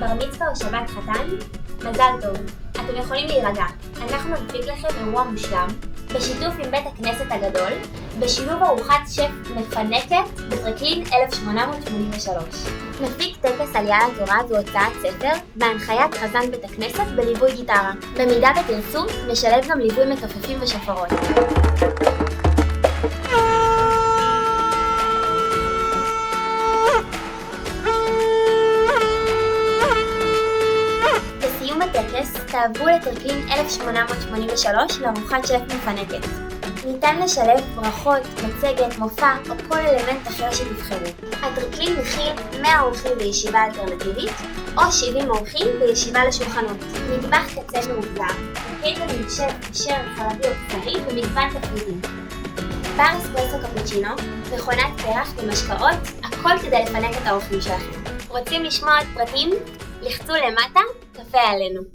בר מצווה או שבת חתן? מזל טוב, אתם יכולים להירגע. אנחנו נדפיק לכם אירוע מושלם, בשיתוף עם בית הכנסת הגדול, בשילוב ארוחת שף מפנקת בטרקלין 1883. נפיק טקס עלייה לתורה והוצאת ספר בהנחיית חזן בית הכנסת בליווי גיטרה. במידה ותרצו, נשלב גם ליווי מתופפים ושפרות. בסיום הטקס תעברו לטרקלין 1883 לארוחת שף מפנקת. ניתן לשלב ברכות, מצגת, מופע או כל אלמנט אחר שתבחרו. הטרקלין מכיל 100 אורחים בישיבה אלטרנטיבית או 70 אורחים בישיבה לשולחנות. מטבח קצה מאובזר, קייטרינג עם שף כשר חלבי או בשרי ומגוון תפריטים. בר אספרסו קפוצ'ינו, מכונת קרח ומשקאות, הכל כדי לפנק את האורחים שלכם. רוצים לשמוע עוד פרטים? לחצו למטה, קפה עלינו.